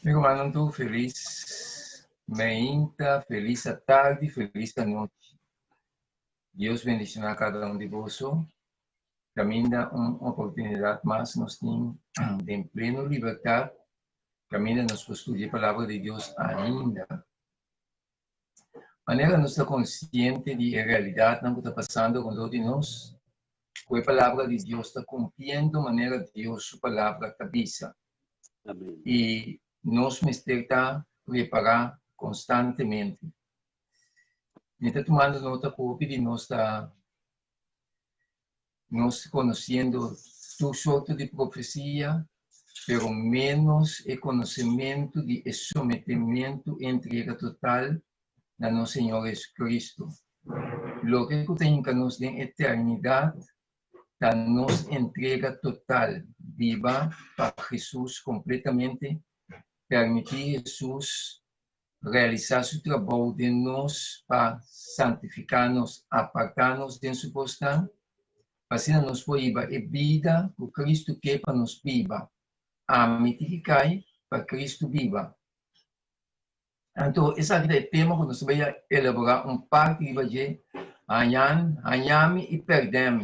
Meu irmão, estou feliz. Meinta, feliz à tarde, feliz à noite. Deus bendiga a cada um de vocês. Para mim, dá uma oportunidade mais, nós temos de pleno liberdade. Para mim, nós podemos estudar a palavra de Deus ainda. Maneira nós estamos conscientes de a realidade não está passando com todos nós. Com a palavra de Deus está cumprindo a maneira de Deus, sua palavra cabeça. Amém. E nós precisamos estar preparar constantemente. Está tomando nota copia de nós conhecendo todo sorte de profecia, pero menos o conhecimento de sometimento e entrega total da nosso Senhor Jesus Cristo. Lo que tem que nos den eternidade, da nos entrega total, viva para Jesus completamente, permitir Jesus realizar seu trabalho de nós para santificar-nos, apartar-nos de sua postão, assim nos viva e vida que Cristo quer para nos viva. A mitificar para Cristo viva. Então, esse aqui é o tema que nós vamos elaborar parte de hoje, Anhame e Perdeme.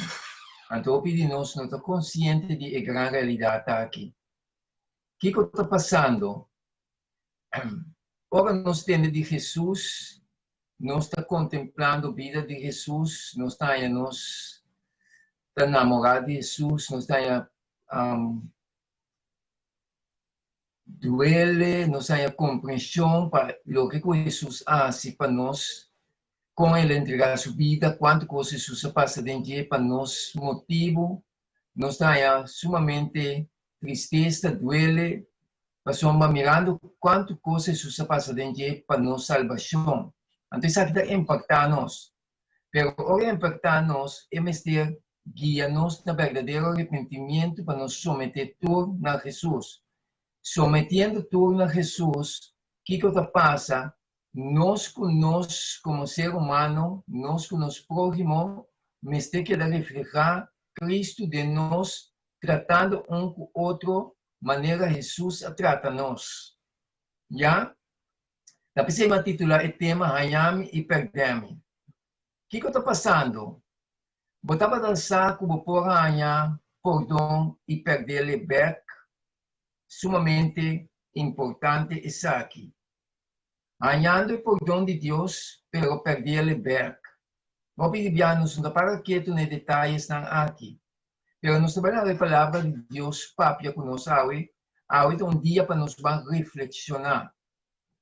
Então, nós não estamos conscientes de a grande realidade aqui. O que está passando? Agora nós temos de Jesus, nós estamos contemplando a vida de Jesus, nós estamos enamorados de Jesus, nós estamos duele, nós temos compreensão para o que Jesus faz para nós, com ele entregar sua vida, quanto coisa Jesus passa dentro para nós, motivo, nós estamos sumamente tristeza, duele, passamos mirando quanto coisa Jesus passa dentro para nós salvação. Então, isso aqui está impactando-nos. Mas, ao impactar-nos, é mestre guia-nos na verdadeiro arrependimento para nos someter tudo a Jesus. Sometendo tudo a Jesus, o que passa? Nós, como ser humano, nós com nosso próximo, mestre que reflejar Cristo de nós, tratando um com o outro, maneira Jesus trata nós. Já? Da pessoa titular é tema Anhame e Perdeme. O que está passando? Botava dançar como por anhar, perdão e perder liberto, sumamente importante isso aqui. Anhando o perdão de Deus, pero perder liberto. Vou pedir a nós não para quieto nos detalhes aqui. Pero nós trabalhamos a palavra de Deus, papia que nós um dia para nós reflexionar.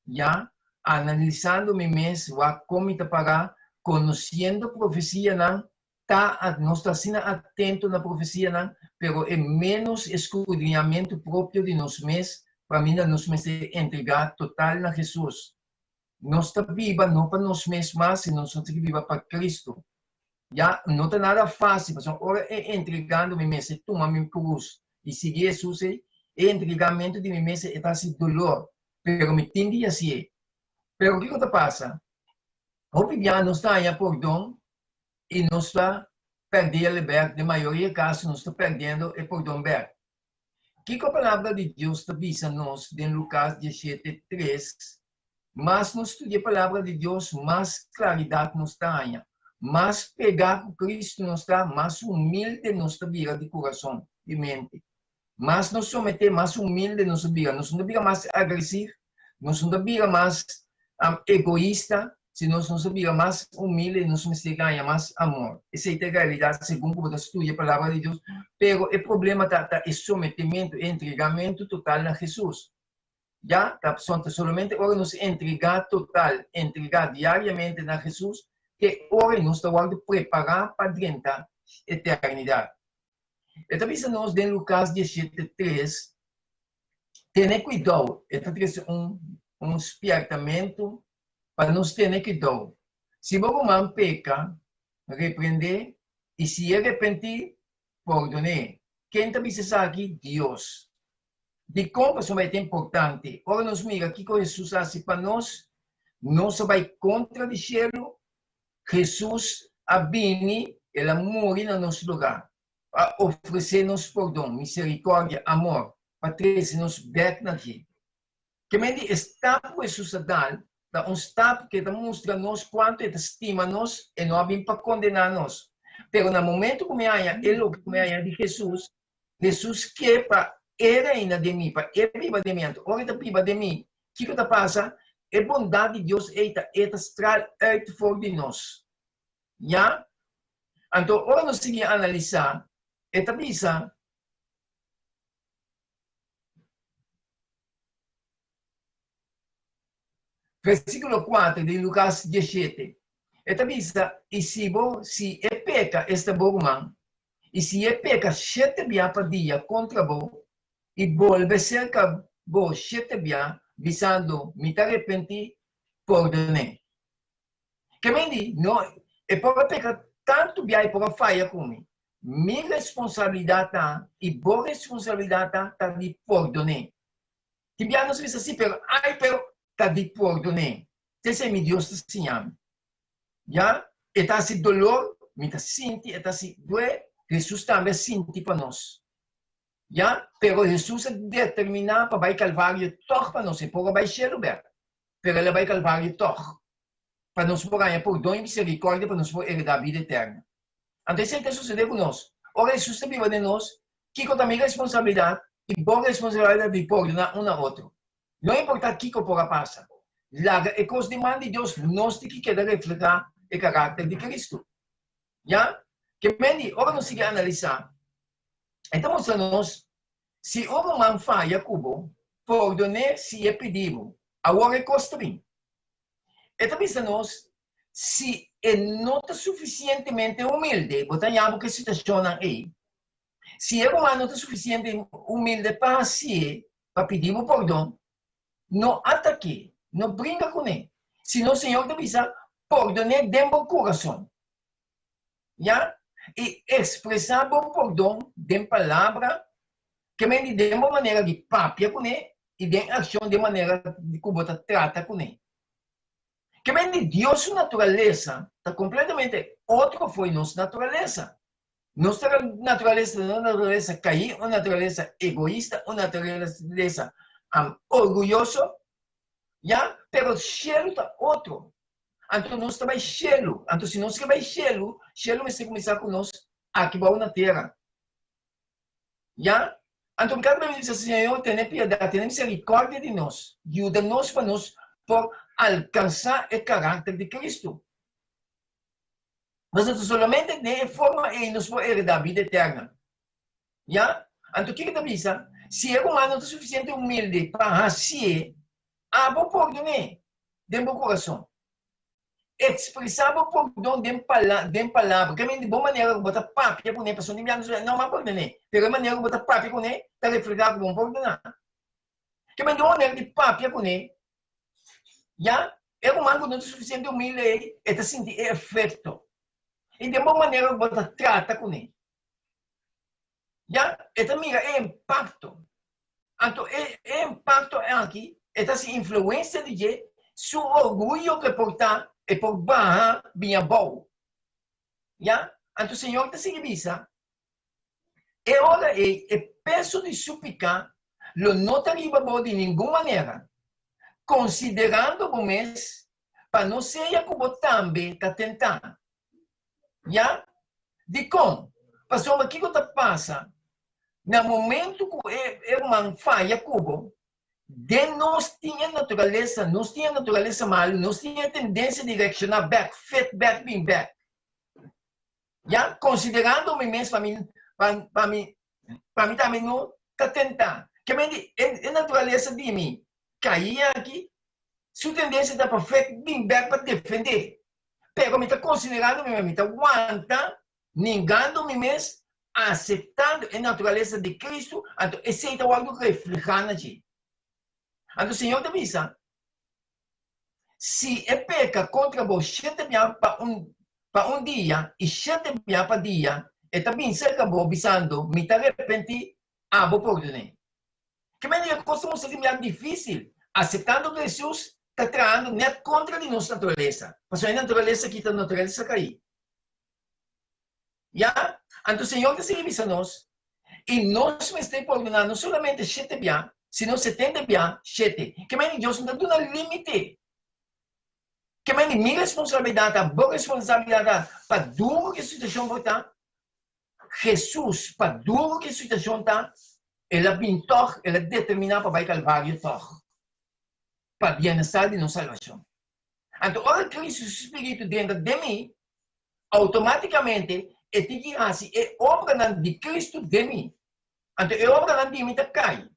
Já? Analisando-me mesmo, como está para conhecendo a profecia, não? Nós estamos sendo atentos na profecia, não? Pero é menos escudrinhamento próprio de nós mesmos, para mim, nós mesmos entregar total a Jesus. Nós estamos vivos, não para nós mesmos, mas nós estamos vivos para Cristo. Já não está nada fácil, mas agora é entregando-me mesmo, tomar minha cruz e seguir Jesus, é entregamento de mim mesmo, é assim dolor, pero me entendi assim. Pero o que passa? O piano não está aí a perdão e não está perdendo a liberdade, na maioria dos casos, não está perdendo o perdão aberto. O que a palavra de Deus está dizendo-nos em Lucas 17:3? Mas nós estudamos a palavra de Deus, mais claridade nos está aí. Mais pegar com Cristo nos está, mais humilde nos está vira de coração, de mente. Mas nos someter mais humilde nos vira, nós não vira mais agressivo, nós não vira mais egoísta, se nós não vira mais humilde, nós vamos ganhar mais amor. Essa é a realidade, segundo o estudo a palavra de Deus. Pero o problema é sometimento, entregamento total a Jesus. Já, somente agora nos entregar total, entregar diariamente a Jesus, que agora nós estamos preparar para dentro da eternidade. E também se nós, em Lucas 17:3, ter cuidado, é um espertamento para nós ter cuidado. Se o homem peca, repreender, e se arrepender, perdonar. Quem está dizendo aqui? Deus. De como é importante. Ora, nos mira, o que Jesus faz para nós? Nós vai contradizer-lo. Jesus abine, ele morre no nosso lugar. A oferecer-nos perdão, misericórdia, amor, para trazer-nos back aqui. Que me está pues sucedendo, da stap que demonstra nos quanto ele estima nos e não vem para condenar-nos. Pero no momento que me haya, ele que me haya de Jesus, Jesus que para era ainda de mim, para ele viva de mim, ora da viva de mim, o que está passa? É bondade de Deus eita estral uit voor de nós. Já? Então, ora nós seguimos a analisar, eta bisa, versículo 4 de Lucas 17. Eta bisa, e se é peca esta borman, e se é peca 7 dias por dia contra bo, e volve cerca bo 7 dias, visando me arrepentir, perdone. Que me diz, não, é por pecar tanto dia e por falha comigo. Minha responsabilidade tá, e boa responsabilidade tá de perdonar. Que bia não se diz assim, pero tá de perdonar. Esse é meu Deus te ensinando. Já? E tá assim dolor, me tá senti, e tá assim doer, Jesus também sente para nós. Já? Pero Jesus é determinado para vai Calvário toch para nós, e por vai céu, pero ele vai Calvário toch. Para nós por ganhar perdão e misericórdia, para nós por herdar a vida eterna. Então, isso é o que sucede conosco. Ora, Jesus está vivo de nós, que também responsabilidade, e boa responsabilidade de perdonar um ao outro. Não importa o que por passa. É coisa de mão de Deus, nós temos que querer refletir o caráter de Cristo. Já? Que bem, ora, nós seguimos a analisar. Então, nós, se um man falha, cubo, perdonar se é pedido, agora é construir. Então, nós, se não está suficientemente humilde, botamos que situação aí. Se é uma não está suficientemente humilde para si, para pedir o perdão, não ataque, não brinca com ele. Senão o Senhor te avisa, perdone dentro do coração. Já? E expressar o perdão de palavra, que me de uma maneira de papia com ele, e de ação de maneira de como você trata com ele. Que vem de Deus, sua natureza, está completamente outra foi nossa natureza. Nossa natureza é uma natureza caída, uma natureza egoísta, uma natureza orgulhosa, já? Pero o cielo está outro. Então, nós também cielo. Então, se nós queremos cielo, cielo vai começar com nós aqui na terra. Já? Então, cada vez que diz, Senhor, tenha piedade, tenha misericórdia de nós, ajuda-nos para nós por alcançar o caráter de Cristo. Mas solamente de forma Ele nos vai herdar a vida eterna. Já? Então, o que está dizendo? Se é humano não é suficiente humilde para assim, vou perdonar dentro do coração. Expressar o perdão dentro de palavra. Que é de boa maneira, botar papia com ele, a pessoa não vai perdonar. Pero a maneira, botar papia com ele, está refletido como perdonar. Que é de boa maneira de papia com ele, já? É humano não é suficiente humilde, ele está sentindo efeito. E de boa maneira, você trata com ele. Já? Então, mira, é impacto. Então, é impacto aqui, esta influência de seu orgulho que porta é por barra minha boa. Já? Então, o Senhor te significa, é hora é peso de suplicar, não te arriba de nenhuma maneira, considerando o mês, para não ser como também está tentando. Já? De como? Pastor, o que está passando? No momento que é uma falha, cubo, de nós tinha natureza mal, nós tinha tendência a direcionar back, feedback, being back. Já? Considerando me mesmo, para mim também não está tentando. Que é natureza de mim. Cair aqui, sua tendência está para feedback, being back, para defender. Pero me está considerando, me está aguanta, negando-me mesmo, aceitando a natureza de Cristo, então aceita algo reflejando aqui. Então o Senhor te avisa, se é peca contra você, para um dia, e 7 dias para dia, e também cerca vou avisando, me arrepenti, vou perdonar. Que é coisa muito difícil, aceitando que Jesus está trazendo net contra de nossa natureza. Mas a natureza quita a natureza cair. Já? Então o Senhor te avisa nós, e nós me está perdonando não somente 7 dias, sino 70 bien, 7. Que mais Deus não dá um limite. Que mais minha responsabilidade, a boa responsabilidade, para duro que a situação está, Jesus, para duro que a situação está, ela pintou, ela determina para vai calvário toch. Para bem-estar de nossa salvação. Então, ora Cristo Espírito dentro de mim, automaticamente, é obra de Cristo de mim. Então, é obra de mim que cai.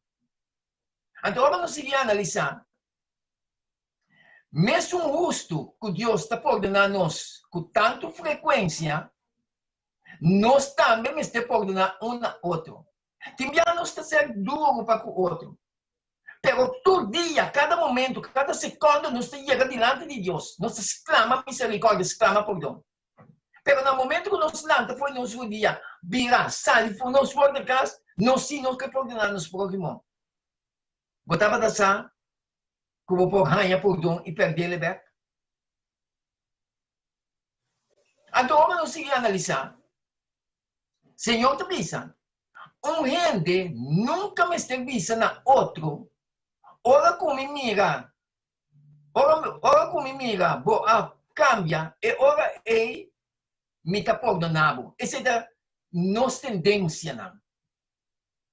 Então, ora nós seguimos analisar. Mesmo justo que Deus está ordenando nós com tanta frequência, nós também estamos ordenando um ao outro. Também nós estamos sendo duro para o outro. Pero todo dia, cada momento, cada segundo, nós chega diante de Deus. Nós exclama misericórdia, exclama perdão. Pero no momento que nós lança foi nosso dia, virar, sair, for nós for de casa, nós sim, nós que perdonar nos próximos. Botava da sa, como por ganhar perdão e perder a liberdade. Então, vamos seguir analisar. Senhor te avisa, gente nunca me avisa na outro. Ora como mira, ora como mira, boa cambia, e ora ei me está perdonando. Essa é a nossa tendência, não.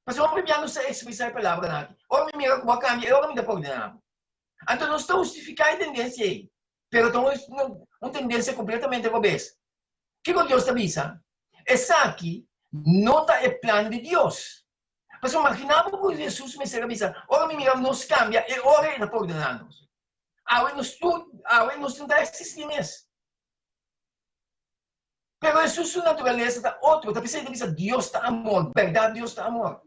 Mas o homem não se expressar a palavra aqui. Ora me mira como cambia, e ora me está perdonando. Então, não está justificando a tendência aí. Pero então, uma tendência completamente obesa. O que Deus te avisa? Essa aqui não está o plano de Deus. Mas imaginamos que Jesus me avisa, ora me mira, nos cambia, e ora ele está perdonando. Agora não está existindo isso. Pero Jesus, sua natureza está outra. Está pensando que Deus está amor, verdade, Deus está amor.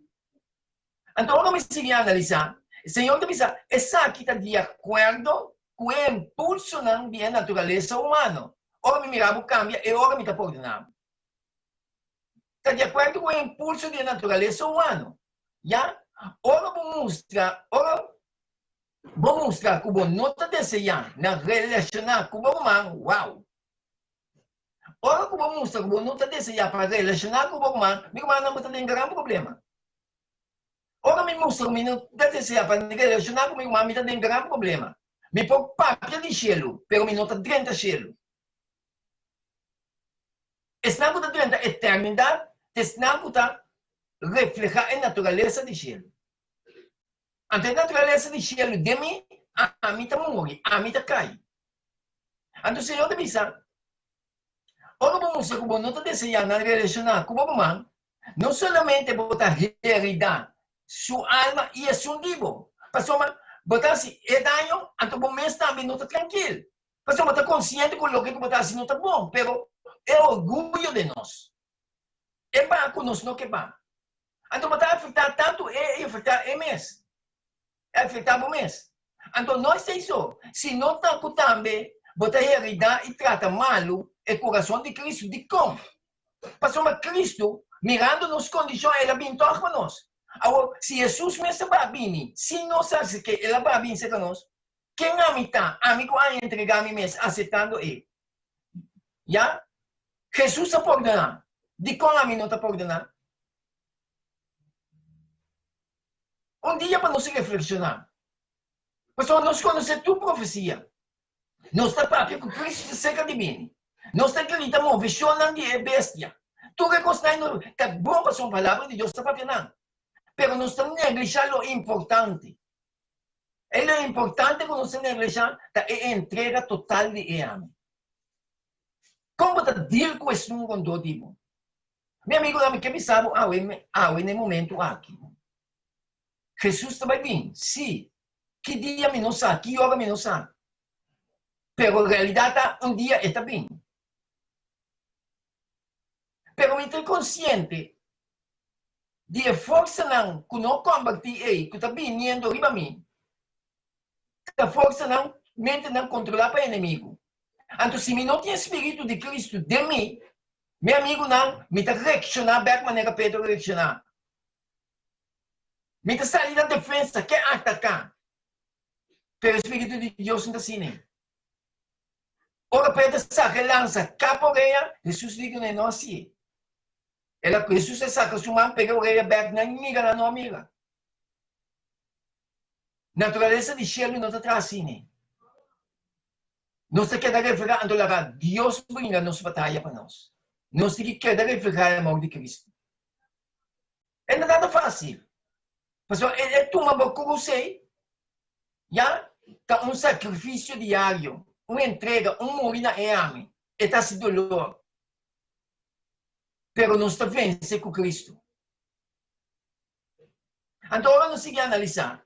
Então, agora me seguir a analisar. O Senhor está pensando, essa aqui está de acordo com o impulso da natureza humana. Ora me mirava, cambia, e ora me está perdonando. Está de acordo com o impulso da natureza humana. Já? Ora vou mostrar que você não está desejando na relacionar com o humano. Uau! Ora que vou mostrar que você não está desejando para relacionar com o humano, meu irmão não está tendo grande problema. Ora me mostra que não está desejando para relacionar com o meu irmão, me está tendo grande problema. Me põe papel de gelo, pero me não está dentro de gelo. Está não está dentro da eternidade, está não está reflejar a natureza de gelo. A natureza de gelo de mim, a mim está morre, a mim está cai. Então, o Senhor te avisa, ora vamos mostrar que você não está desejando relacionar com o humano, não somente botar realidade, sua alma e seu vivo. Pastor, botar se é dano, então o mês também não está tranquilo. Pastor, você está consciente com o que botar se não está bom, pero é orgulho de nós. É para que nós não que vai. Então, você afetar tanto é afetar o mês. É afetar o mês. Então, nós é isso. Se não está com também, você herida e trata malo o coração de Cristo. De como? Pastor, Cristo, mirando nas condições, ele pintou para nós. Agora, se Jesus me está bem, se nós sabemos que ele vai bem para nós, quem a mim está? A mim vai entregar a mim mesmo, aceitando ele. Já? Jesus está perdonando. De como a mim não está perdonando? Dia para nós reflexionar. Pastor, nós conhecemos tua profecia. Nós está para que Cristo seja divino. Nós acreditamos, visionando de bestia. Tu reconhece, está bom para sua palavra de Deus, está para não. Pero não estamos negligenciando o importante. É o importante que não se negligencia é a entrega total de ele. Como está deal com esse mundo com todo tipo? Meu amigo, que me sabe, no momento aqui. Jesus está bem, sim. Que dia me não sabe, que hora me não sabe. Pero a realidade, dia está bem. Pero me estou consciente de força não, que não combate aí, que está vindo riba a mim. A força não, mente não controlar para o inimigo. Então, se me não tem espírito de Cristo de mim, meu amigo não, me está reaccionar da maneira que Pedro reaccionar. Me está sair da defesa, quer atacar. Pero o espírito de Deus não está assim. Ora, Pedro saca, lança, capa a orelha, Jesus diz que não é assim. Jesus saca sua mão, pega a orelha, back, não amiga, não amiga. Natureza de cielo não está assim. Nós queremos reflejar a Deus brinda nossa batalha para nós. Nós queremos reflejar o amor de Cristo. É nada fácil. Pastor, é tomar como você, já? Tá um sacrifício diário, uma entrega, morir na ame. Está se dolor. Pero nós está vencendo com Cristo. Então, agora nós seguimos a analisar.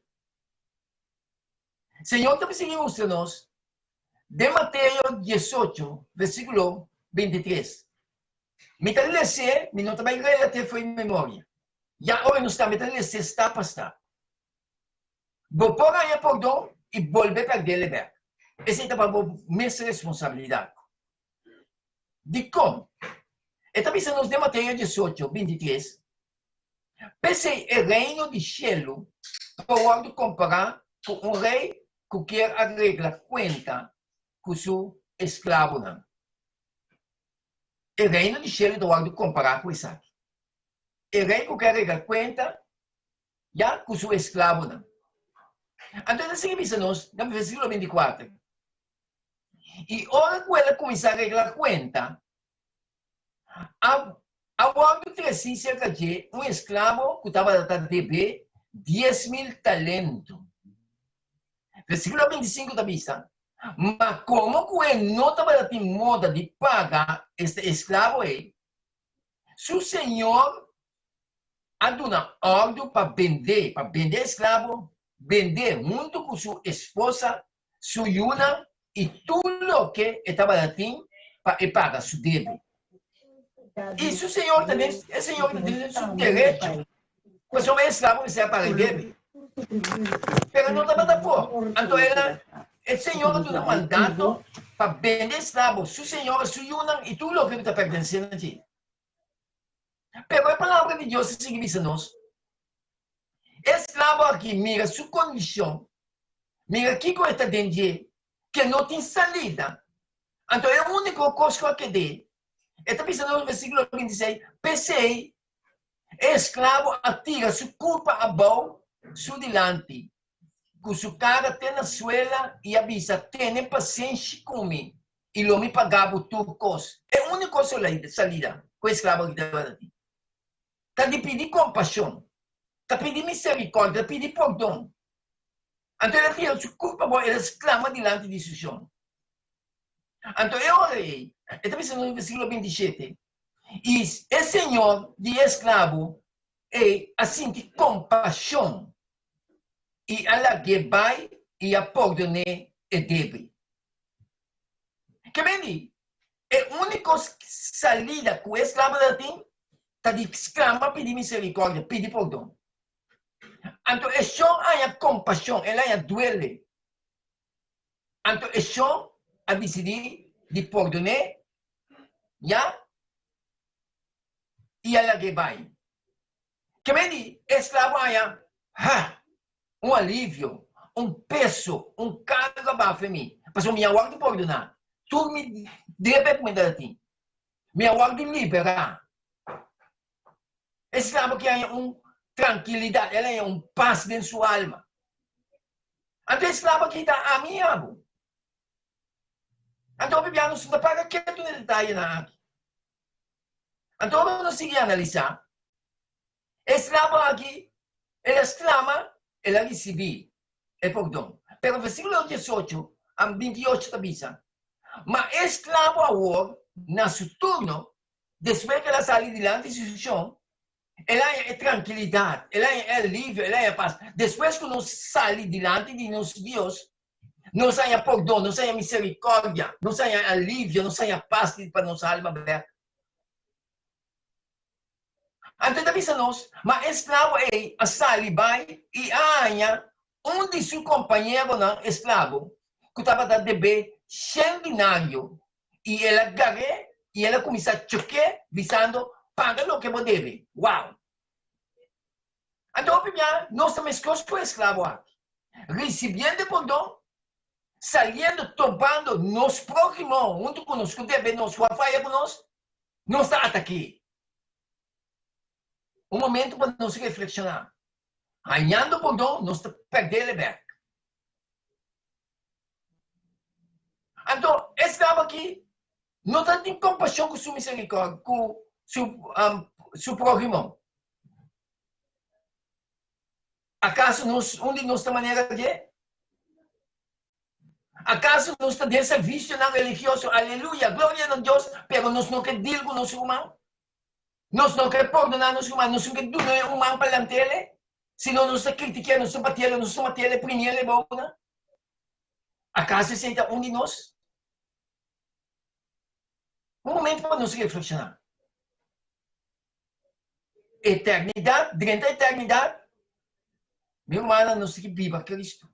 Senhor também sigue mostrando-nos de Mateus 18, versículo 23. Me está lendo, me não também relativo foi em memória. E agora nós estamos me está está para estar. Vou pôr aí perdão e volver para delegar. Essa é a minha responsabilidade. De como? Está pensando de Mateus 18, 23. Pensei, o reino de cielo, pode comparar com um rei que quer arreglar conta com seu escravo. Não. O reino de cielo pode comparar com isso. O rei que quer arreglar conta já com seu escravo. Não. Então, assim, pensamos, no versículo 24. E ora que ela começar a arreglar conta, a bordo de cerca de um escravo que estava a dever 10.000 talentos. Versículo 25 da vista. Mas como que ele não estava a moda de pagar este escravo aí, seu senhor a dar ordem para vender escravo, vender junto com sua esposa, sua yuna e tudo que estava a ter para pagar seu débito. E se o senhor também, o senhor tem seu direito, pois o escravo se para débito. Mas não estava da forma. Então, o senhor tem um mandato para vender escravo, seu senhor, sua yuna e tudo que está pertencendo a ti. Mas a palavra de Deus sigue dizendo-nos, escravo aqui mira sua condição, mira que está dentro, que não tem salida. Então, é a única coisa que dê. Está pensando no versículo 26, pensei, escravo atira sua culpa a bom, su delante, com sua cara tem na suela e avisa, tenha paciência comigo, e lo me pagava tudo coisa. É a única salida com o escravo que estava aqui. Está de pedir compaixão, está pedir misericórdia, está pedir perdão. Então, ele tira sua culpa, ele exclama diante de seu chão. Então, eu orei, está pensando no versículo 27, e o senhor de escravo é assim de compaixão, e ela que vai e a perdonar e deve. Que bem, a única salida que o escravo tem, está de exclamar, pedir misericórdia, pedir perdão. Então, isso é a compaixão, ela é duele. Então, isso a decidir de perdonar, já, e ela que vai. Que bem, escravo é um alívio, um peso, um carga para mim. Mas o meu guarda perdonar. Tu me deve cuidar de ti. Meu guarda liberar. Escravo que há tranquilidade, ela é paz dentro de sua alma. Então, escravo que está amiável. Então, o Bibiano se para que tu detalhe na aqui. Então, vamos seguir a analisar. Escravo aqui, ele exclama, ele recebe, é perdão. Pero versículo 18 a 28 da Bíblia. Mas escravo agora, na seu turno, depois que ela sai diante de seu chão, ela é tranquilidade, ela é alívio, ela é paz. Depois que nós saímos diante de nosso Deus, nós há perdão, nós há misericórdia, nós há alívio, nós há paz para nossa alma aberta. Então, da nós, mas escravo é a sair vai e há de seus companheiros escravo que estava a dever 100 dinários e ela agarrou e ela começou a chocar, visando, paga o que você deve. Uau! Então, nós também escolhemos o escravo aqui. Recebendo perdão, saindo, topando, nos próximos, junto conosco, deve nos falha conosco, nós está aqui. Um momento para nós reflexionar. Ganhando perdão, nós perdemos a liberta. Então, escravo aqui não tem compaixão com sua misericórdia, com seu próximo. Acaso onde nós maneira de? Acaso nós estamos de serviço na religioso? Aleluia, glória a Deus, pero nós não queremos deal com nosso irmão. Nós não queremos perdonar nosso irmão, nós não queremos donar um irmão para ele. Senão nós estamos criticando, nós estamos batendo, nós estamos batendo, primeiro, bom, né? Acaso esse é um de nós? Um momento para nós reflexionar. Eternidade, durante a eternidade, meu irmão, nós temos que viver Cristo.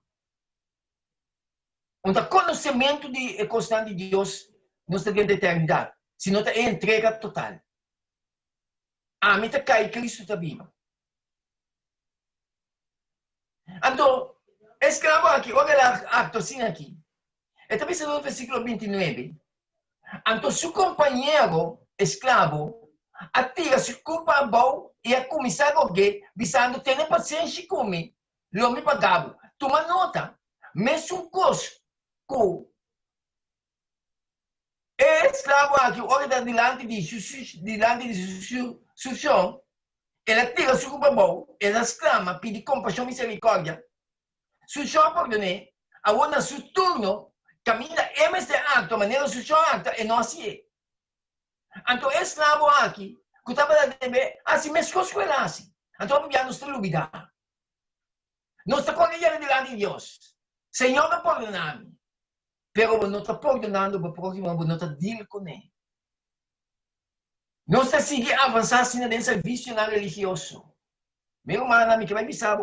O conhecimento de constante de Deus, nós temos durante a eternidade. Se não é entrega total. A mim está cai, Cristo está vivo. Então, escravo aqui, olha lá, acto assim aqui. Está pensando no versículo 29. Então, seu companheiro escravo atira sua culpa a bom e a começar a alguém, visando ter paciência comigo. Lo me pagava. Toma nota. Mesmo um custo. Escravo aqui, olha diante de seu chão, ele atira sua culpa a bom, ele exclama, pede compaixão e misericórdia. Seu chão perdone, agora seu turno, caminha este acto, a maneira seu chão acta, e não assim. Então, escravo aqui, que estava a dever, assim mesmo que eu assim. Então, já não está olvidando. Não está correndo diante de Deus. Senhor, me perdona-me. Pero não está perdonando para o próximo, não está dizendo com ele. Não está seguindo avançar assim no serviço religioso. Meu irmão, que vai pensar,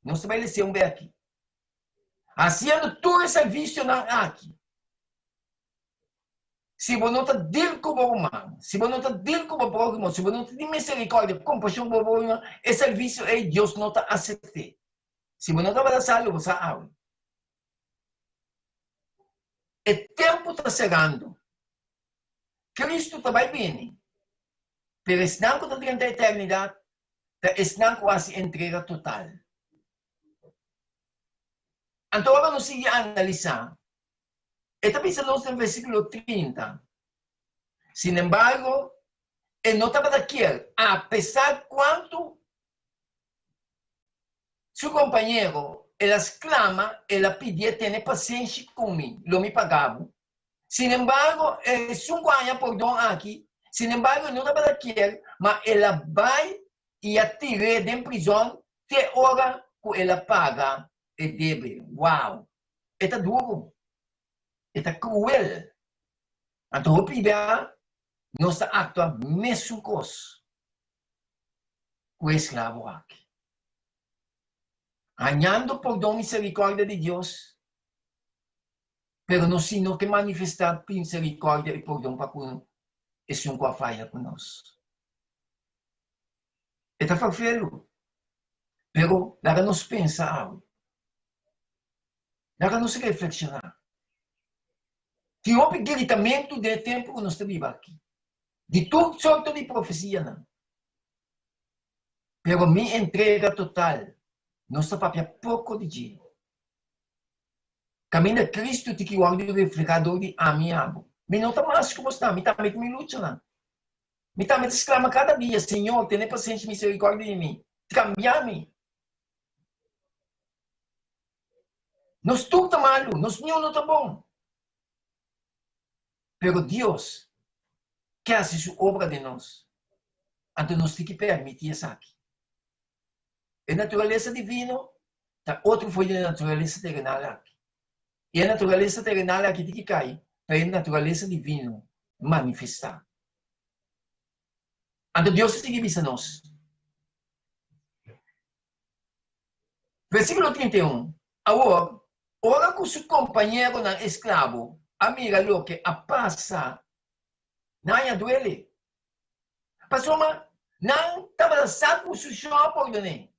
não se vai ser um bem aqui. Haciendo todo esse serviço aqui. Se você não está dizendo com o irmão, se você não está dizendo com o próximo, se você não tem misericórdia, compaixão com o próximo, esse serviço é Deus não está aceitando. Se você não está abraçando, você abre. O tempo está chegando. Cristo está vai vir. Pero estão com a eternidade, estão quase entrega total. Então, agora nós seguimos a analisar. Esta pensando no versículo 30. Sin embargo, él no estaba de acuerdo, a pesar cuánto su compañero, él exclama, él pedía tener paciencia conmigo, lo me pagaba. Sin embargo, es un guaya perdón aquí. Sin embargo, no estaba de acuerdo, mas él va y a tirar de prisión, te hora que él paga el debe. Wow, está duro, está cruel. Então, primeiro, nós actuamos mesmo coisa com o escravo aqui. Ganhando perdão e misericórdia de Deus, pero não se não que manifestar misericórdia e perdão para com esse um que falha conosco. Está farfelo. Pero, lá nos pensar, lá nos reflexionar. Que houve gritamento de tempo que nós estamos aqui. De tudo sorte de profecia, não. Pero minha entrega total, nossa papia pouco de dia. Caminho de Cristo te que o áudio reflegador de a minha amo. Me não está mais como está, me está me luta, não. Me está me exclama cada dia, Senhor, tenha paciência e misericórdia de mim. Cambiar-me. Nós tudo está malo, nós não está bom. Pero Deus quer fazer sua obra de nós. Então nós temos que permitir isso aqui. A natureza divina, outro foi a natureza terrenal aqui. E a natureza terrenal aqui tem que cair para a natureza divina manifestar. Então Deus tem que avisar nós. Versículo 31. Agora, ora com seu companheiro não escravo, amiga lo que a passa, não duele. Passou, mas não estava saco com seu chão por donde.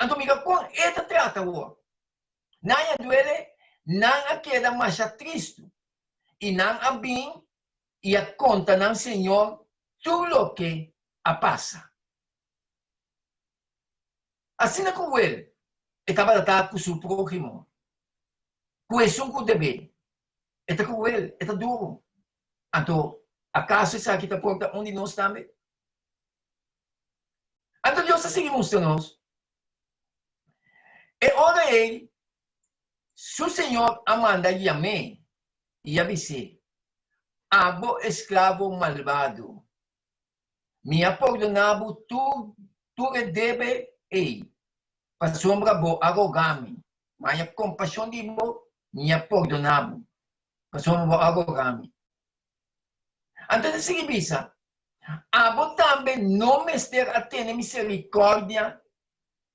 Então, amiga, com esta trata agora. Não duele, não queda mais triste. E não a bem, e a conta não Senhor, tudo o que a passa. Assim como ele estava tratado com seu próximo, com isso que deve. Ito cruel, ito duro. Anto, acaso sa kita porta onde nós também? Anto Deus está seguindo nós. E ora ele, se o Senhor amanda yame, e avise, abo escravo malvado, me perdonabo tu debe ei, para sombra bo arrogame, minha compaixão de bo, me perdonabo, para sombra bo arrogame. Então, sige bisa, abo também não mester a ter misericórdia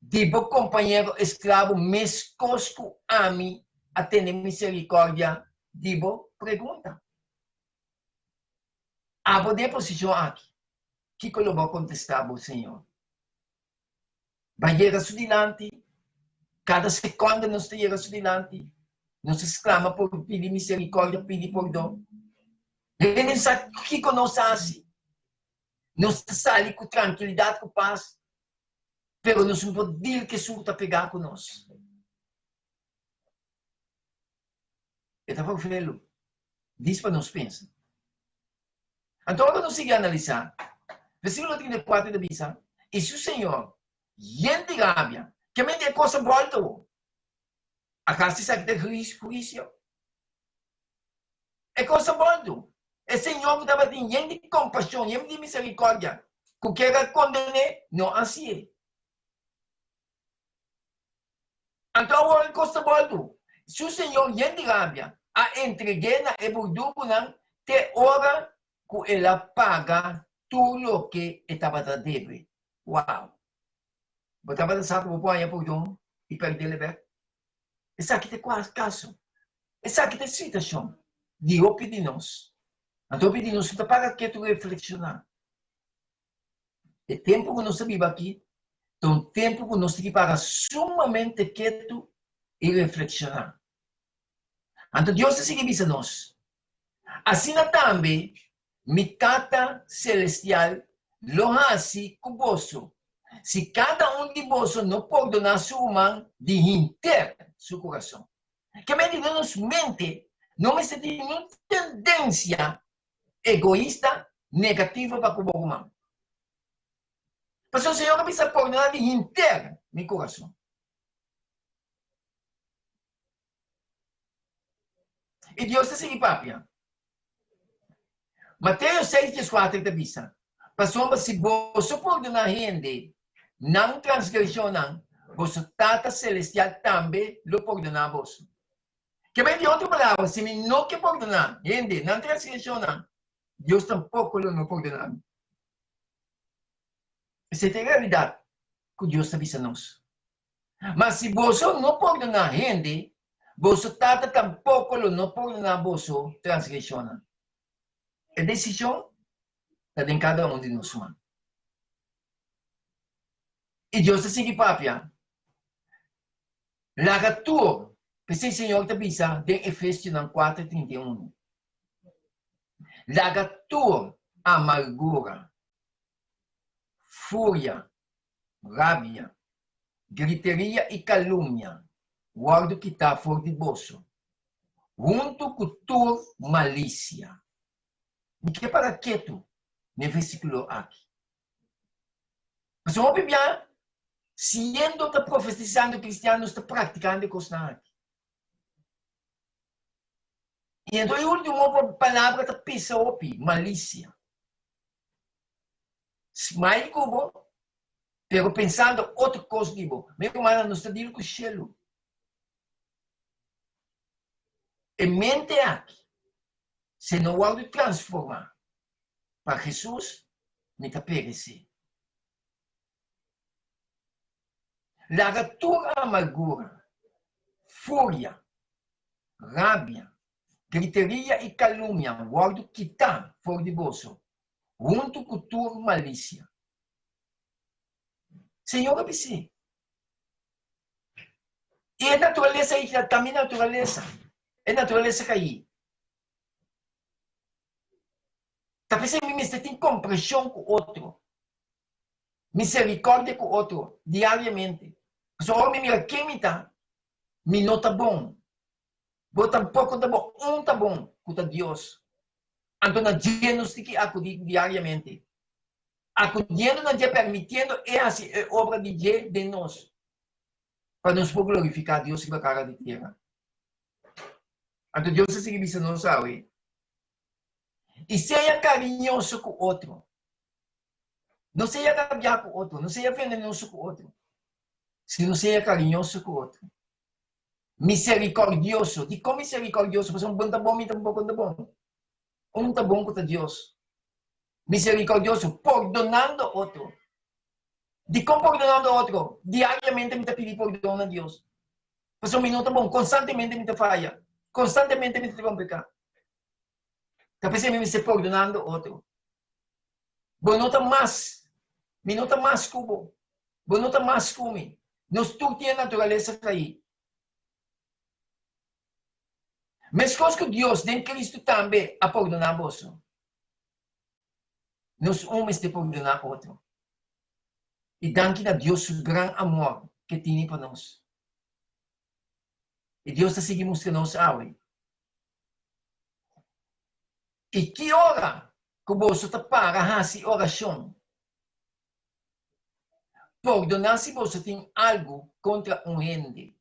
de bo companheiro escravo mescosco a mim a ter misericórdia de bo pergunta. Abo de posição aqui, que eu vou contestar ao Senhor. Vai chegar dilante, cada segundo nós chega dilante, nos exclama por pedir misericórdia, pedir perdão. Ele sabe o que nós fazemos. Nós saímos com tranquilidade, com paz, mas nós não podemos dizer que isso está pegar com nós. Então, velho, diz para nós pensar. Então, agora nós seguimos a analisar. Versículo 34 da Bíblia. E se o Senhor, gente rábia, que me dê coisa volta, acaso se sabe de juízo? É coisa volta. É Senhor que estava tendo gente de compaixão, gente de misericórdia. Que quer condenar, não assim é. Então, agora é coisa volta. Se o Senhor, gente rábia, a entregue na eburduco, te ora que ela paga tudo o que estava a deve. Uau! Botava a saco, vou pôr por um e perder o ver. Essa aqui é quase caso. Essa aqui é situação. Deus pede nós. Então, pede nós para que tu reflexionar. É tempo que nós vivemos aqui, é um tempo que nós temos para sumamente quieto e reflexionar. Então, Deus sigue a nós. Assim também, mi Tata Celestial lo hace cuboso. Se cada de vós não perdonar seu irmão de inteiro seu coração. Que me diga nos mente, não me sente nenhuma tendência egoísta, negativa para o irmão. Mas o Senhor precisa perdonar de inteiro meu coração. E Deus está seguindo papia. Mateus 6:4 da Bíblia. Pastor, se você perdonar a gente, não transgressionan, vosso Tata Celestial também lo perdona a vos. Que vem de outra palavra, se me não quer perdonar, gente, não transgressionan, Deus tampouco lo não perdona. Essa é a realidade que Deus está avisando nós. Mas se você não perdonar gente, vosso Tata tampouco lo não perdona a vos transgressiona. A decisão está em cada um de nós, mano. E Deus está seguindo papia. Lagatur, pensei, Senhor, te avisa, de Efésios 4:31. Lagatur, amargura, fúria, rabia, griteria e calúnia, guardo que está fora de bolso, junto com tua malícia. E que para quieto, no versículo aqui. Mas o homem bem, sendo está profetizando cristiano, está praticando coisas aqui. E então, a última palavra está pisa opi, malícia. Smile cubo, pero pensando outra coisa de bom. Meu irmão, não está dizendo com o cielo. E mente aqui, se não vai transformar para Jesus, me está perecer. Lagatura, amargura, fúria, rabia, griteria e calúnia, guardo que está fora de bolso, junto com tua malícia. Senhor, ABC. E a natureza aí, também a natureza. É natureza cair. Talvez você tem compreensão com o outro. Misericórdia com o outro, diariamente. Só me mira quem me está, me nota bom. Bo tampoco tabo un tabong kuta Dios. Anto na diagnostici ako diariamente. Ako diendo na dia permitiendo é assim, é obra de Dios de nós. Para nos glorificar Deus e cara de terra. Anto Deus se seguir não sabe. E seja carinhoso com o outro. Não seja cambiar com o outro. Não seja venenoso com o outro. Se não seja carinhoso com o outro. Misericordioso. De como misericordioso? Porque um bom tá bom e um pouco tá bom. Um tá bom com Deus. Misericordioso. Perdonando outro. De como perdonando outro? Diariamente me pedir perdão a Deus. Porque um minuto bom. Constantemente me falha. Constantemente me tem pecar. Kapag me se perdonando outro. Bonota mais. Minuta mais cubo. Bonota mais come. Nos tutti a natureza cair. Mas coisa que Deus, nem Cristo também, a perdonar vos. Nos homens de perdonar outro. E danke a Deus o grande amor que tem para nós. E Deus está seguindo que nós awe. E que hora que você está para fazer oração? Perdonar se você tem algo contra um gente.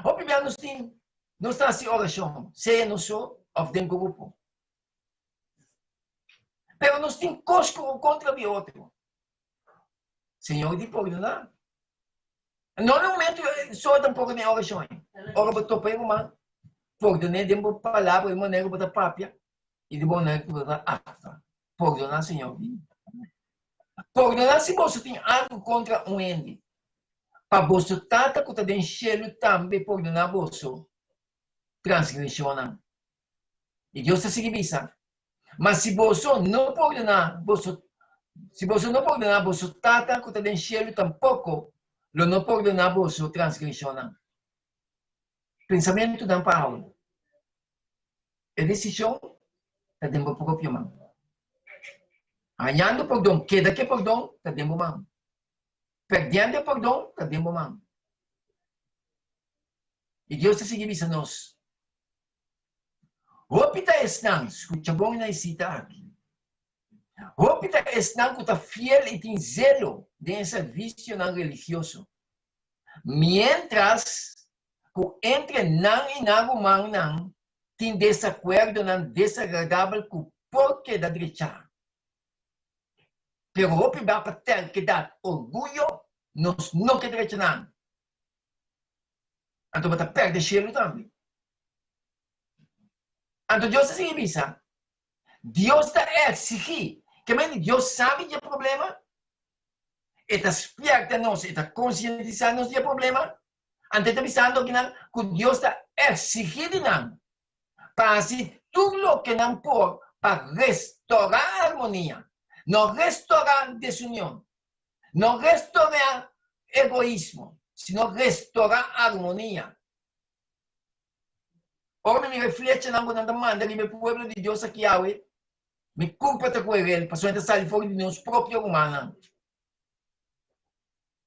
Obviamente, nós está assim oração, seja no show ou dentro do grupo. Pero nós temos coisas contra o outro. Senhor, de perdonar. Normalmente, só tampouco nem oração. Ora, eu estou perguntando, perdonar de uma palavra, de maneira para papia, e de maneira para afa. Perdonar, Senhor. Perdonar se você tem algo contra um ente. Para você tata que está dentro do cielo também perdonar você. Transgressiona. E Deus está seguindo isso. Mas se você não perdonar, se você não perdonar, você tata que está dentro do cielo tampouco não perdonar você transgressiona. Pensamento da Paulo. É decisão da dentro do próprio mão. Ganhando perdão, queda que perdão, está dentro do mão. Perdendo perdão, está dentro do mão. E Deus está seguindo isso a nós. Opita esnang, escuta bom na cita aqui. Opita esnang que está fiel e tem zelo de serviço não religioso. Mientras que entre não e não não tem desacordo não desagradável com o porquê da direita. Pero opi ba para ter que dar orgulho, nós não que direita não. Então vai perder cheiro também. Então Deus se avisa. Deus está exigindo. Que Deus sabe do problema. Está explica-nos, está conscientizando-nos do problema. Então está avisando que Deus está exigindo para fazer tudo o que não pode para restaurar a harmonia. Não restaurar a desunião. Não restaurar egoísmo. Sino restaurar a harmonia. Ora me reflete na demanda que meu povo de Deus aqui awe, me culpa com ele, para só sair fora de nós próprios humanos.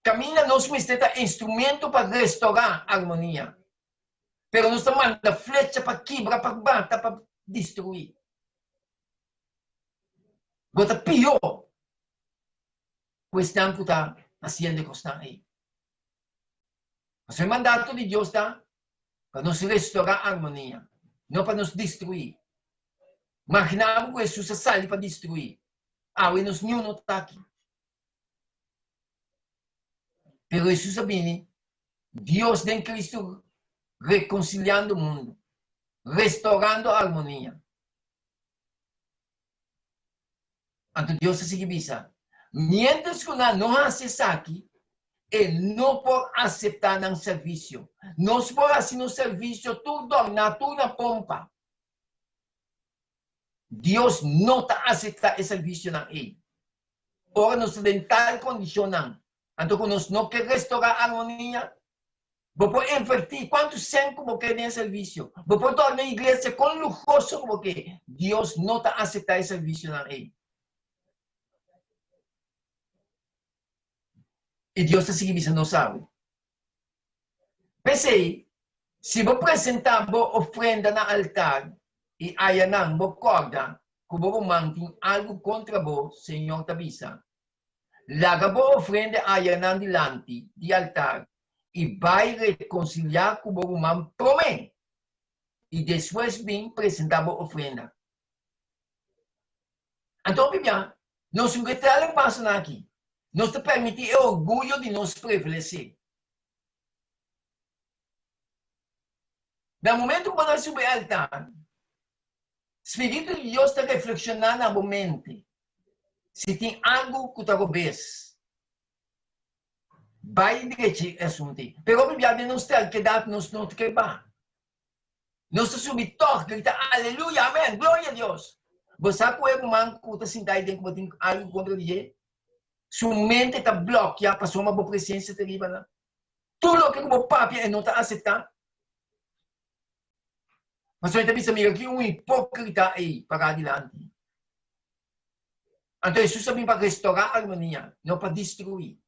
Caminha nós como instrumento para restaurar a harmonia. Pero nós manda flecha para quebrar, para bater, para destruir. Gota pior. Questão que está haciendo costar aí. Mas o mandato de Deus está para nos restaurar a harmonia, não para nos destruir. Imaginamos que Jesus sai para destruir. E nós não está aqui. Pero Jesus sabia, Deus em Cristo reconciliando o mundo, restaurando a harmonia. Então Deus se seguiu. Mientras que não hace aqui, ele não pode aceitar um serviço. Nós podemos fazer um serviço tudo na pompa. Deus não está aceitando esse serviço na ele. Ora, nós estamos em tal condição. Então, quando nós não queremos restaurar a harmonia, vamos invertir quantos centos vamos querer nesse serviço. Vamos tornar a igreja com luxuoso, porque Deus não está aceitando esse serviço na ele. E Deus está seguindo, não sabe. Pensei, Se você apresentar a ofrenda na altar e aí não, você corda, que você mantém algo contra você, Senhor te avisa. Laga a ofrenda aí não dilante do altar e vai reconciliar com você man promete. E depois vem apresentar a ofrenda. Então, Bíblia, nós não queremos passar aqui. Nós te permitimos o orgulho de nos privilegiar. No momento que nós subimos ao altar, o Espírito de Deus está reflexionando na mente. Se tem algo que tu vês, vai dirigir esse assunto. Pero a Bíblia não está quedado nos não te quebrar. Nós subimos toque, grita, aleluia, amém, glória a Deus. Você sabe que o irmão que está sentado dentro que tem algo contra ele? Sua mente está bloqueada, passou uma boa presença terrível. Tudo o que o papi não está aceitando. Mas você está amiga que hipócrita aí para adiante. Então, Jesus vem para restaurar a harmonia, não para destruir.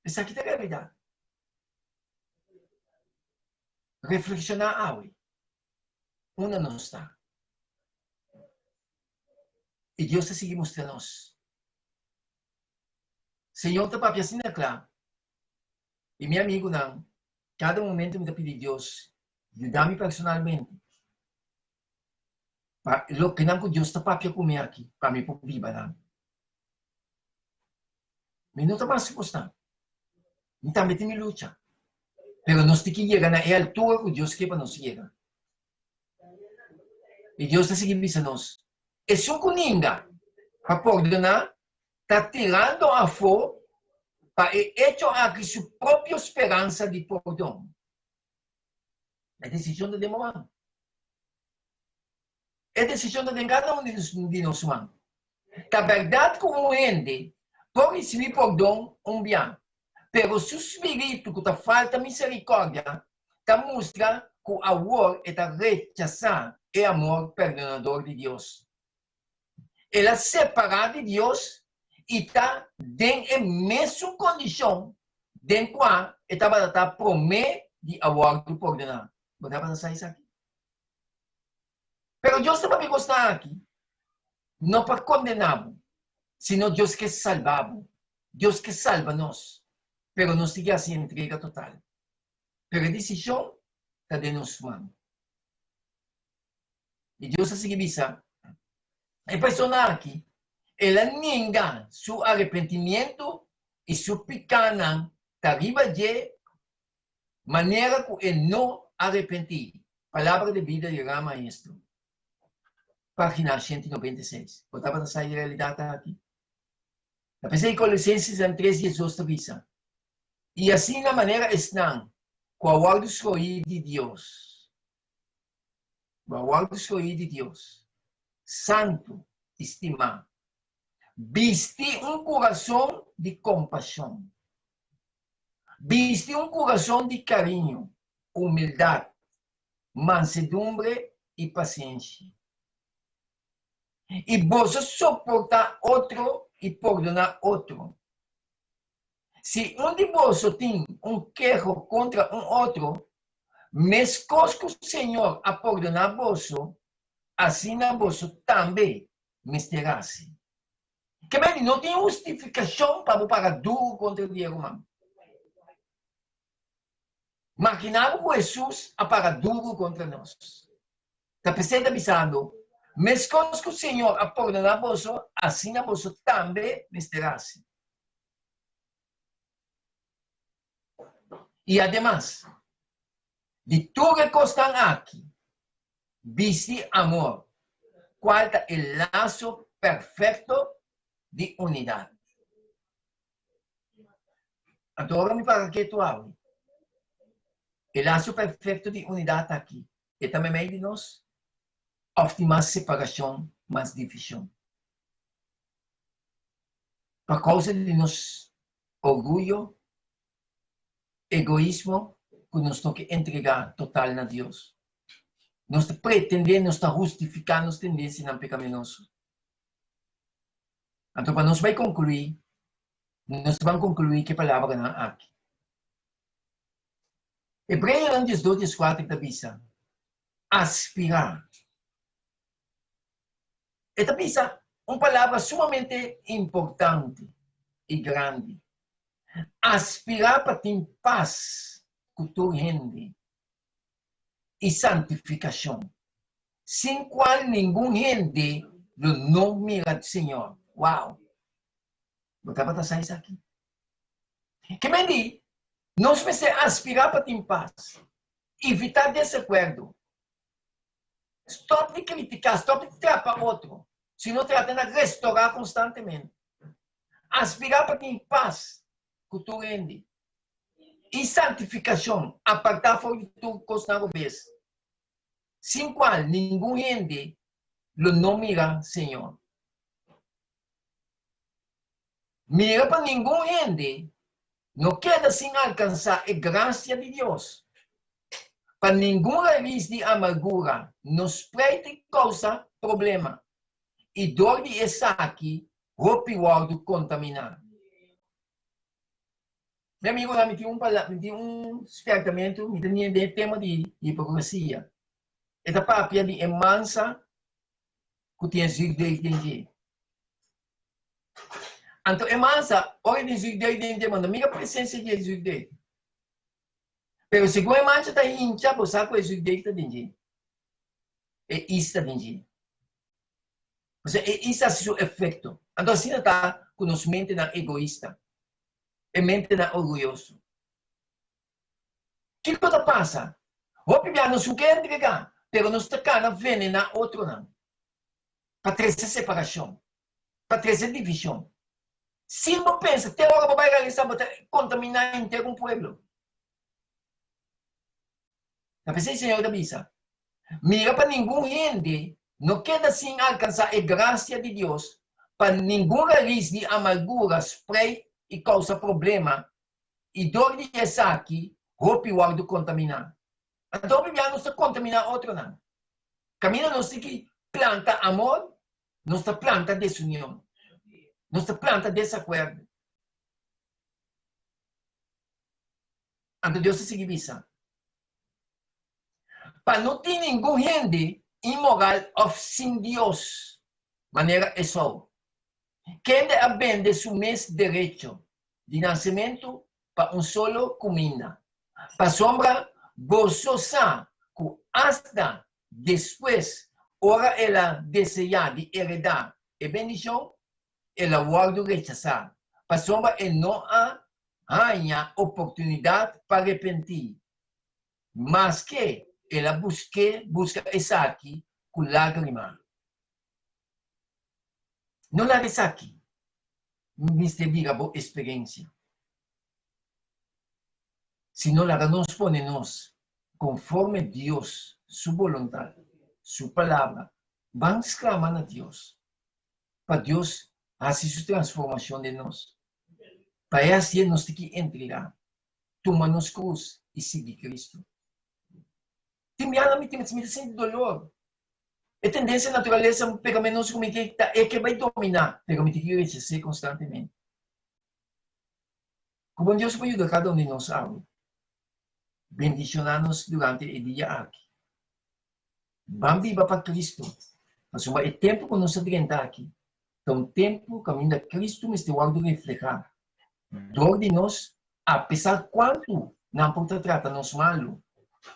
Essa aqui é a realidade. Reflexionar hoje. Uma não está. E Deus está seguindo mostrando nós. Senhor, está papi assim, é claro. E meu amigo, não. Cada momento me pede Deus, ajudar-me personalmente. Lo que não Deus está papi comer aqui, para mim, para viver, não. Mas não está mais suposto. E também tem luta. Pero nós temos que chegar na altura que Deus quer para nós chegar. E Deus está seguindo isso a nós. E se o coninga, para perdonar, está tirando a fogo para hecho aqui sua própria esperança de perdão. É decisão de demônio. É decisão de cada um de nós, mano. A verdade como ende, pode receber perdão bem. Pero se o espírito que está falta misericórdia, está mostra que o amor está rechazar o amor perdonador de Deus. Ela separada de Deus e está dentro da mesma condição dentro qual está promete de amor de perdonar. Você vai pensar isso aqui. Pero Deus também gosta aqui. Não para condenar, sino Deus que salva. Deus que salva nós. Pero não sigue assim entrega total. Pero a decisão está de nossas mãos. E Deus assim avisa. A pessoa aqui, ela nega seu arrependimento e seu pecado arriba de maneira que ele não arrepentir. Palavra de vida de Rama Maestro. Página 196. Botava na saída da realidade aqui. A pessoa em Colossenses 3, Jesus avisa. E assim na maneira estão com a guarda escolhida de Deus. Com a guarda escolhida de Deus. Santo, estimado. Viste coração de compaixão. Viste coração de carinho, humildade, mansedumbre e paciência. E você suportar outro e perdonar outro. Se um de vocês tem queijo contra outro, mesmo que o Senhor a perdonar você, assim você também me terá-se. Que bem, não tem justificação para pagar duro contra o irmão. Imaginava que Jesus a pagar duro contra nós. Está pensando avisando, mesmo que o Senhor a perdonar você, assim você também me terá-se. E además, de tudo que estão aqui, viste amor, qual é o laço perfeito de unidade. Agora me para que tu hablas. O laço perfeito de unidade aqui. E também meio de nós, ofte mais separação, mais divisão. Por causa de nosso orgulho, egoísmo, que nós temos que entregar total a Deus. Nós pretendemos, nós justificando as tendências não pecaminoso. Então, para nós vai concluir, nós vamos concluir que a palavra não aqui. Hebreos 12:4 bisa. Aspirar. Esta bisa uma palavra sumamente importante e grande. Aspirar para ter paz com tua gente e santificação, sem qual nenhum gente não mira do Senhor. Uau! Vou trabalhar isso aqui. Que me diz, nós precisamos aspirar para ter paz, evitar desacordo. Stop de criticar, stop de tirar para outro. Se não trata de restaurar constantemente. Aspirar para ter paz com tua gente. E santificação, apartar fora de tudo que não vez. Sem qual nenhum gente não mira, Senhor. Mira para nenhum gente, não queda sem alcançar a graça de Deus. Para nenhuma raiz de amargura, nos preite causa problema. E dor de aqui, roupa e guardo contaminar. Meu amigo, lá me tinha um despertamento, me tinha tema de hipocrisia. Esta papia de emansa que tinha sido desde. Então, emansa, olha de sido desde, mas não é a presença de Jesus. Pero se a emansa está hincha, você sabe que Jesus está dentro. É isso dentro. Isso é o seu efeito. Então, assim está com nos mente na egoísta. E mente na orgulhoso. O que coisa passa? O piano não quer entregar, pero não está cá na vene na outro não. Para trazer separação. Para trazer divisão. Se não pensa, até agora vai realizar, vai contaminar inteiro um povo. A pessoa, Senhor da Bisa, mira para nenhum gente, não queda sem alcançar a graça de Deus, para nenhuma raiz de amargura, spray e causa problema, e dor de aqui, roupa e guardo contaminar. Então, o não está contaminar outro não. Caminho não se que planta amor, não está planta desunião. Não está planta desacordo. Então, Deus se sigue Bisa. Para não ter nenhum gente imoral ou sem Deus. Maneira é só. Quem abende seu mês direito de nascimento para solo comida. Para sombra, bolsosa, que hasta depois, ora ela desejar de heredar a bendição, ela guarda rechazar. Para sombra, não há oportunidade para arrepentir. Mas que ela busca essa aqui com lágrima. Não la essa aqui. Neste diga boa experiência. Se não la nos ponemos conforme Deus, sua vontade, sua palavra, vamos clamar a Deus. Para Deus fazer sua transformação de nós. Para assim nós temos que entregar. Tomar-nos cruz e seguir Cristo. Timiana tem de dolor. A tendência, a natureza, pega menos como é que vai dominar, pega me que rechazar constantemente. Como Deus vai ajudar cada um de nós a bendicionar-nos durante o dia aqui. Vamos viver para Cristo. Mas é tempo que nós estamos aqui. Então, tempo que ainda Cristo me está guardando reflejar. Dor de nós, apesar quanto não pode tratar-nos malo,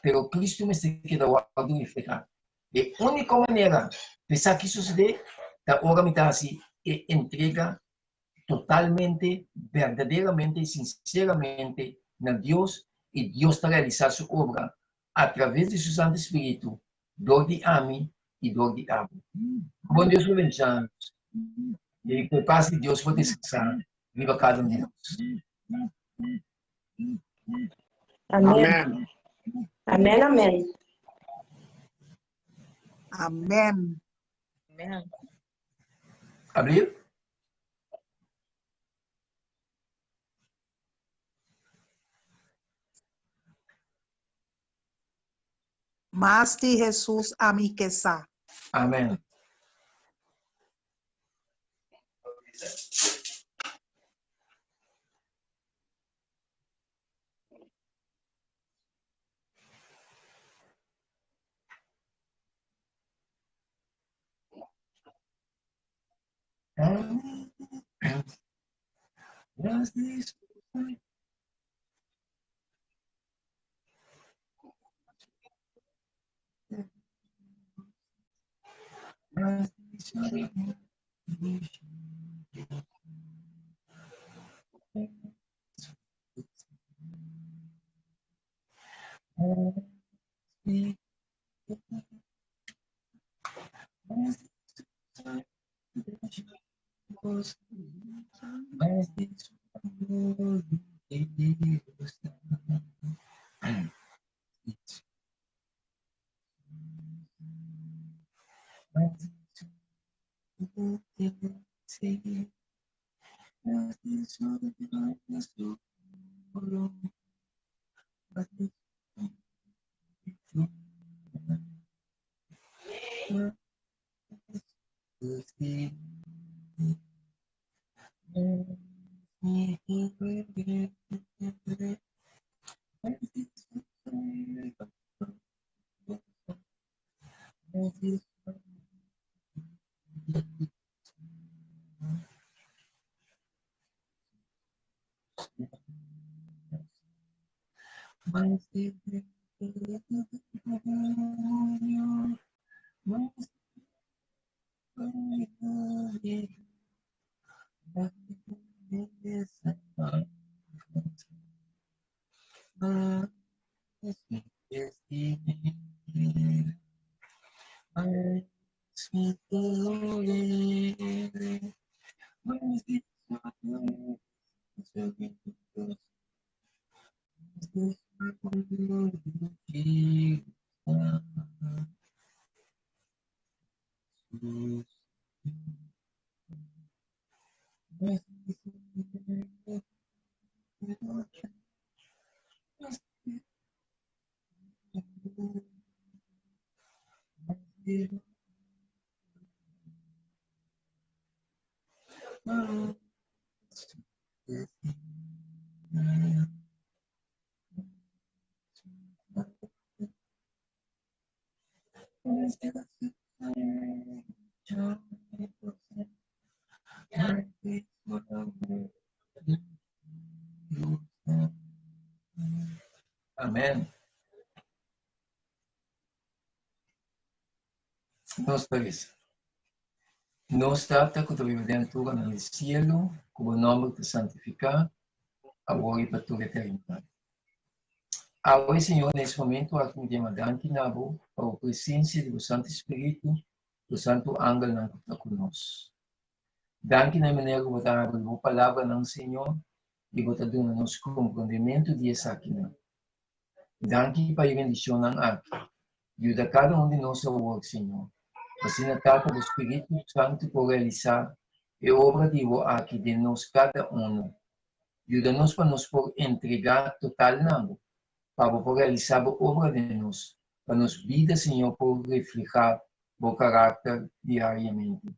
pero Cristo me está guardando reflejar. A única maneira de pensar que sucede, da hora me dá assim, é entrega totalmente, verdadeiramente e sinceramente na Deus, e Deus está realizando sua obra através de seu Santo Espírito, dor de ame e dor de amo. Bom Deus, o bendiga. E que a paz de Deus pode descansar. Viva cada um de nós. Amém. Amém, amém. Amém. Amém. Abriu? Mas de Jesus a mim que sa. Amém. Amén. Nos parece. Nos trata con tu viventura en el cielo, como nombre te santificar, ahora y para tu eternidad. Ahora, Senhor, nesse momento, aqui me demandante na boa, para a presença do Santo Espírito, do Santo Ángel na conosco. Danke na maneira que você abriu a palavra não, Senhor, e você deu nos compreendimento de essa aqui. Danke para a bendição não aqui. Ajuda cada um de nós a work, Senhor. Assim, na trata do Espírito Santo por realizar a obra de aqui de nós cada um. Ajuda-nos para nos por entregar total não. Para poder realizar a obra de nós, para nos vida, Senhor, por reflejar o caráter diariamente.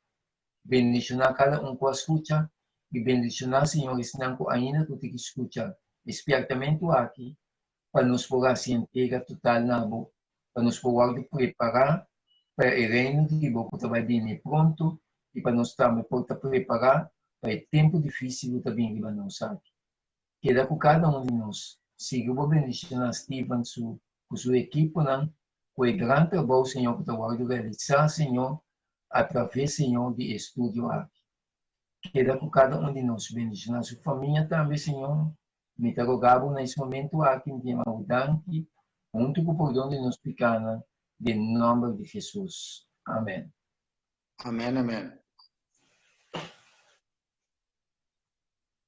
Bendicionar cada um com a escuta e bendicionar, Senhor, estando ainda que te escuta, especialmente aqui, para nos poder se entregar total na boa, para nos poder preparar para o reino de Deus que vai vir pronto e para nós também poder preparar para o tempo difícil que também vai nos aqui. Queda com cada um de nós. Siga o bendicionar Steven com sua equipe, com o grande trabalho, Senhor, que tu vai realizar, Senhor, através, Senhor, de estúdio aqui. Queda com cada um de nós, bendicionar sua família também, Senhor. Me interrogava nesse momento aqui, em tema udante, junto com o perdão de nos pecados, em nome de Jesus. Amém. Amén, amén.